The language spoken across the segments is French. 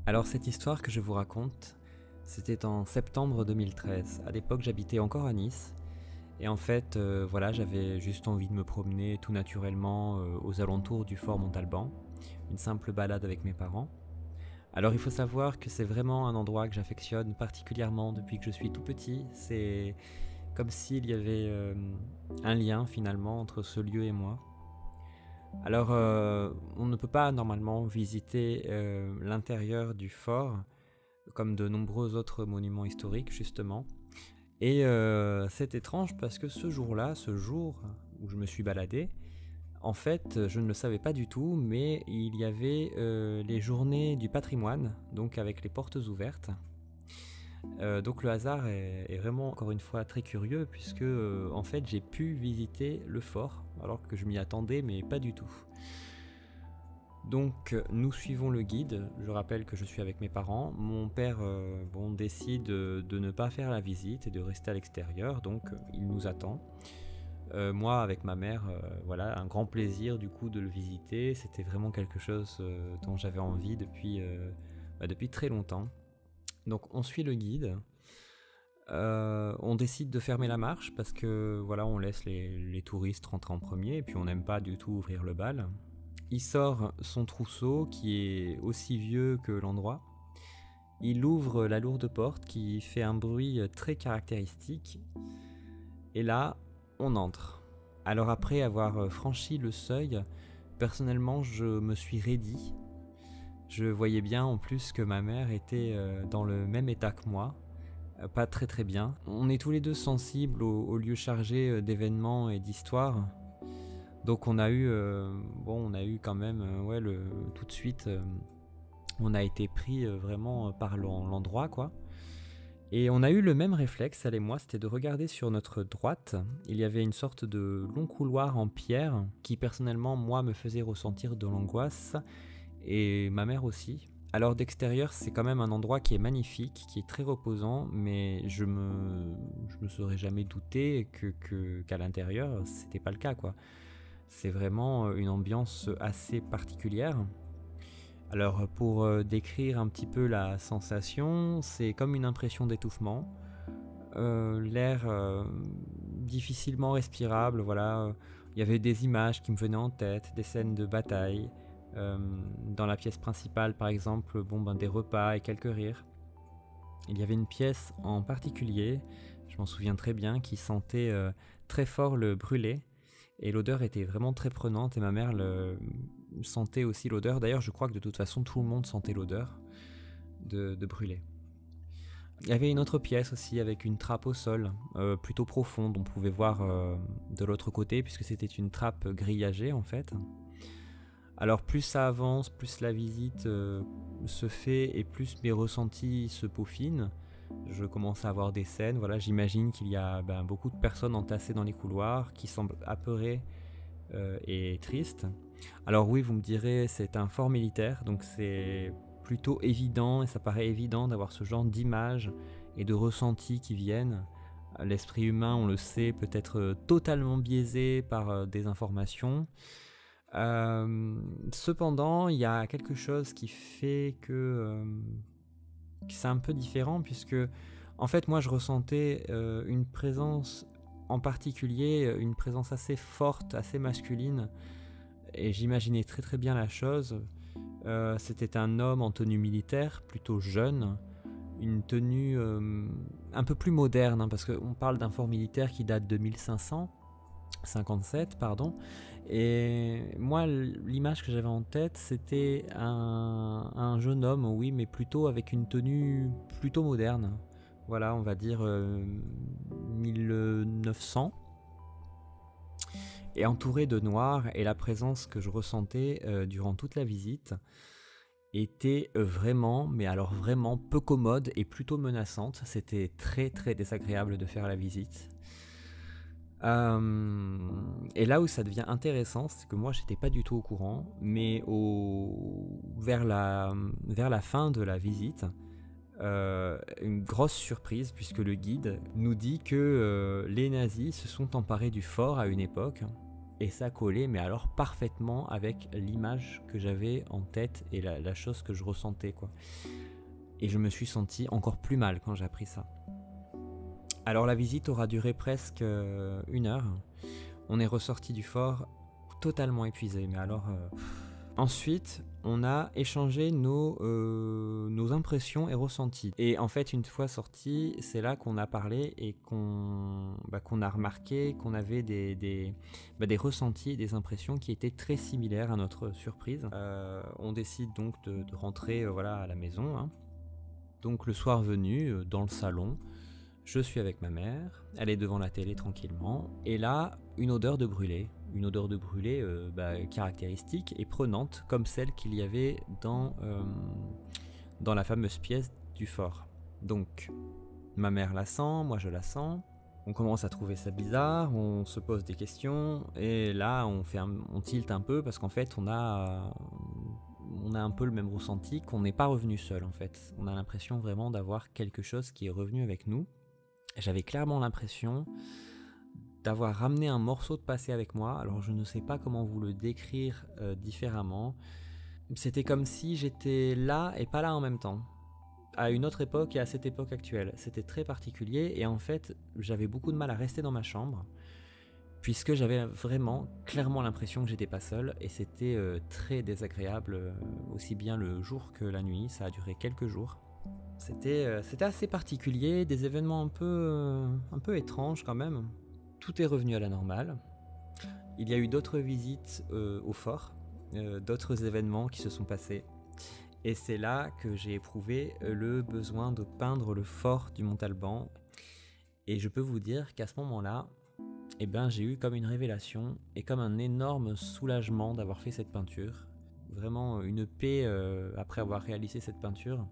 Alors cette histoire que je vous raconte, c'était en septembre 2013. À l'époque, j'habitais encore à Nice. Et en fait, voilà, j'avais juste envie de me promener tout naturellement aux alentours du fort Montalban. Une simple balade avec mes parents. Alors il faut savoir que c'est vraiment un endroit que j'affectionne particulièrement depuis que je suis tout petit. C'est comme s'il y avait un lien finalement entre ce lieu et moi. Alors on ne peut pas normalement visiter l'intérieur du fort comme de nombreux autres monuments historiques justement. Et c'est étrange parce que ce jour-là, ce jour où je me suis baladé, en fait, je ne le savais pas du tout, mais il y avait les journées du patrimoine, donc avec les portes ouvertes. Donc le hasard est vraiment encore une fois très curieux puisque en fait j'ai pu visiter le fort alors que je m'y attendais mais pas du tout. Donc nous suivons le guide, je rappelle que je suis avec mes parents. Mon père décide de ne pas faire la visite et de rester à l'extérieur, donc il nous attend. Moi avec ma mère, voilà, un grand plaisir du coup de le visiter, c'était vraiment quelque chose dont j'avais envie depuis très longtemps. Donc on suit le guide, on décide de fermer la marche parce que voilà, on laisse les touristes rentrer en premier et puis on n'aime pas du tout ouvrir le bal. Il sort son trousseau qui est aussi vieux que l'endroit. Il ouvre la lourde porte qui fait un bruit très caractéristique. Et là, on entre. Alors après avoir franchi le seuil, personnellement je me suis raidi. Je voyais bien en plus que ma mère était dans le même état que moi. Pas très très bien. On est tous les deux sensibles aux lieux chargés d'événements et d'histoires. Donc on a eu quand même, tout de suite, on a été pris vraiment par l'endroit quoi. Et on a eu le même réflexe, elle et moi, c'était de regarder sur notre droite. Il y avait une sorte de long couloir en pierre qui personnellement moi me faisait ressentir de l'angoisse et ma mère aussi. Alors d'extérieur c'est quand même un endroit qui est magnifique, qui est très reposant, mais je me serais jamais douté qu'à l'intérieur c'était pas le cas quoi. C'est vraiment une ambiance assez particulière. Alors pour décrire un petit peu la sensation, c'est comme une impression d'étouffement. L'air difficilement respirable, voilà. Il y avait des images qui me venaient en tête, des scènes de bataille. Dans la pièce principale par exemple, des repas et quelques rires. Il y avait une pièce en particulier, je m'en souviens très bien, qui sentait très fort le brûlé. Et l'odeur était vraiment très prenante et ma mère sentait aussi l'odeur. D'ailleurs, je crois que de toute façon, tout le monde sentait l'odeur de brûlé. Il y avait une autre pièce aussi avec une trappe au sol, plutôt profonde. On pouvait voir de l'autre côté puisque c'était une trappe grillagée en fait. Alors plus ça avance, plus la visite se fait et plus mes ressentis se peaufinent. Je commence à avoir des scènes, voilà, j'imagine qu'il y a beaucoup de personnes entassées dans les couloirs qui semblent apeurées et tristes. Alors oui, vous me direz, c'est un fort militaire, donc c'est plutôt évident et ça paraît évident d'avoir ce genre d'images et de ressentis qui viennent. L'esprit humain, on le sait, peut être totalement biaisé par des informations. Cependant, il y a quelque chose qui fait que c'est un peu différent puisque en fait moi je ressentais une présence en particulier, une présence assez forte, assez masculine et j'imaginais très très bien la chose. C'était un homme en tenue militaire, plutôt jeune, une tenue un peu plus moderne parce qu'on parle d'un fort militaire qui date de 1557, pardon. Et moi, l'image que j'avais en tête, c'était un jeune homme, oui, mais plutôt avec une tenue plutôt moderne. Voilà, on va dire 1900. Et entouré de noir, et la présence que je ressentais durant toute la visite était vraiment, mais alors vraiment peu commode et plutôt menaçante. C'était très très désagréable de faire la visite. Et là où ça devient intéressant, c'est que moi j'étais pas du tout au courant, mais vers la fin de la visite, une grosse surprise puisque le guide nous dit que les nazis se sont emparés du fort à une époque et ça collait, mais alors parfaitement avec l'image que j'avais en tête et la chose que je ressentais, quoi. Et je me suis senti encore plus mal quand j'ai appris ça. Alors la visite aura duré presque 1 heure. On est ressorti du fort totalement épuisé, mais alors... Ensuite, on a échangé nos impressions et ressentis. Et en fait, une fois sorti, c'est là qu'on a parlé et qu'on a remarqué qu'on avait des ressentis et des impressions qui étaient très similaires à notre surprise. On décide donc de rentrer à la maison, hein. Donc le soir venu, dans le salon, je suis avec ma mère, elle est devant la télé tranquillement, et là, une odeur de brûlé caractéristique et prenante, comme celle qu'il y avait dans la fameuse pièce du fort. Donc, ma mère la sent, moi je la sens, on commence à trouver ça bizarre, on se pose des questions, et là, on tilte un peu, parce qu'en fait, on a un peu le même ressenti, qu'on n'est pas revenu seul, en fait. On a l'impression vraiment d'avoir quelque chose qui est revenu avec nous. J'avais clairement l'impression d'avoir ramené un morceau de passé avec moi. Alors je ne sais pas comment vous le décrire différemment. C'était comme si j'étais là et pas là en même temps, à une autre époque et à cette époque actuelle. C'était très particulier et en fait j'avais beaucoup de mal à rester dans ma chambre, puisque j'avais vraiment clairement l'impression que j'étais pas seul, et c'était très désagréable, aussi bien le jour que la nuit. Ça a duré quelques jours. C'était assez particulier, des événements un peu étranges quand même. Tout est revenu à la normale. Il y a eu d'autres visites au fort, d'autres événements qui se sont passés. Et c'est là que j'ai éprouvé le besoin de peindre le fort du Montalban. Et je peux vous dire qu'à ce moment-là, j'ai eu comme une révélation et comme un énorme soulagement d'avoir fait cette peinture. Vraiment une paix après avoir réalisé cette peinture.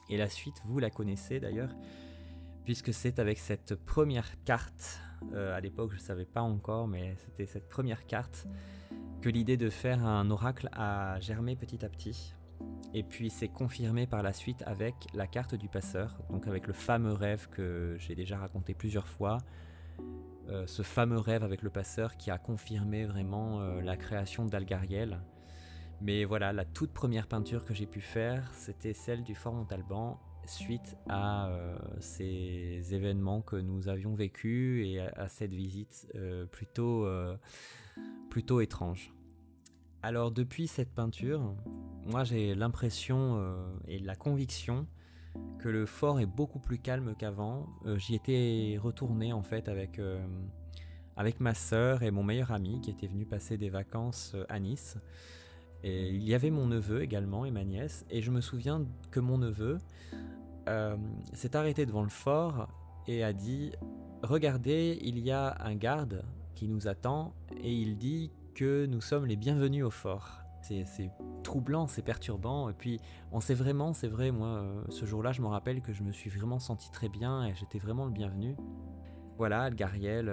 Et la suite, vous la connaissez d'ailleurs, puisque c'est avec cette première carte, à l'époque je ne savais pas encore, mais c'était cette première carte, que l'idée de faire un oracle a germé petit à petit. Et puis c'est confirmé par la suite avec la carte du passeur, donc avec le fameux rêve que j'ai déjà raconté plusieurs fois, ce fameux rêve avec le passeur qui a confirmé vraiment la création d'Algariel. Mais voilà, la toute première peinture que j'ai pu faire, c'était celle du Fort Montalban, suite à ces événements que nous avions vécus et à cette visite plutôt étrange. Alors depuis cette peinture, moi j'ai l'impression et la conviction que le fort est beaucoup plus calme qu'avant. J'y étais retourné en fait avec ma sœur et mon meilleur ami qui était venu passer des vacances à Nice. Et il y avait mon neveu également et ma nièce, et je me souviens que mon neveu s'est arrêté devant le fort et a dit « Regardez, il y a un garde qui nous attend et il dit que nous sommes les bienvenus au fort. » C'est troublant, c'est perturbant, et puis c'est vrai, moi, ce jour-là, je me rappelle que je me suis vraiment senti très bien et j'étais vraiment le bienvenu. Voilà, Algariel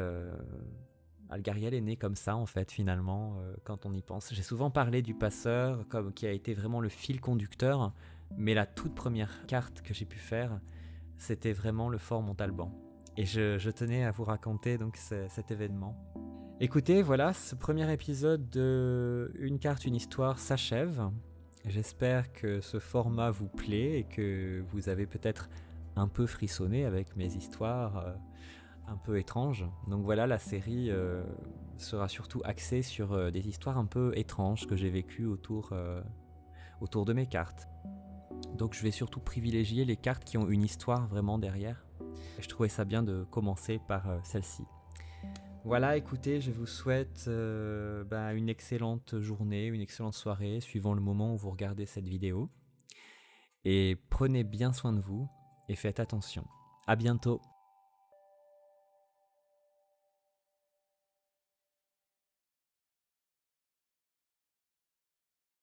est né comme ça en fait finalement, quand on y pense. J'ai souvent parlé du passeur qui a été vraiment le fil conducteur, mais la toute première carte que j'ai pu faire, c'était vraiment le Fort Montalban. Et je tenais à vous raconter donc cet événement. Écoutez, voilà, ce premier épisode de Une carte, une histoire s'achève. J'espère que ce format vous plaît et que vous avez peut-être un peu frissonné avec mes histoires un peu étrange. Donc voilà, la série sera surtout axée sur des histoires un peu étranges que j'ai vécues autour de mes cartes. Donc je vais surtout privilégier les cartes qui ont une histoire vraiment derrière. Et je trouvais ça bien de commencer par celle-ci. Voilà, écoutez, je vous souhaite une excellente journée, une excellente soirée, suivant le moment où vous regardez cette vidéo. Et prenez bien soin de vous et faites attention. À bientôt.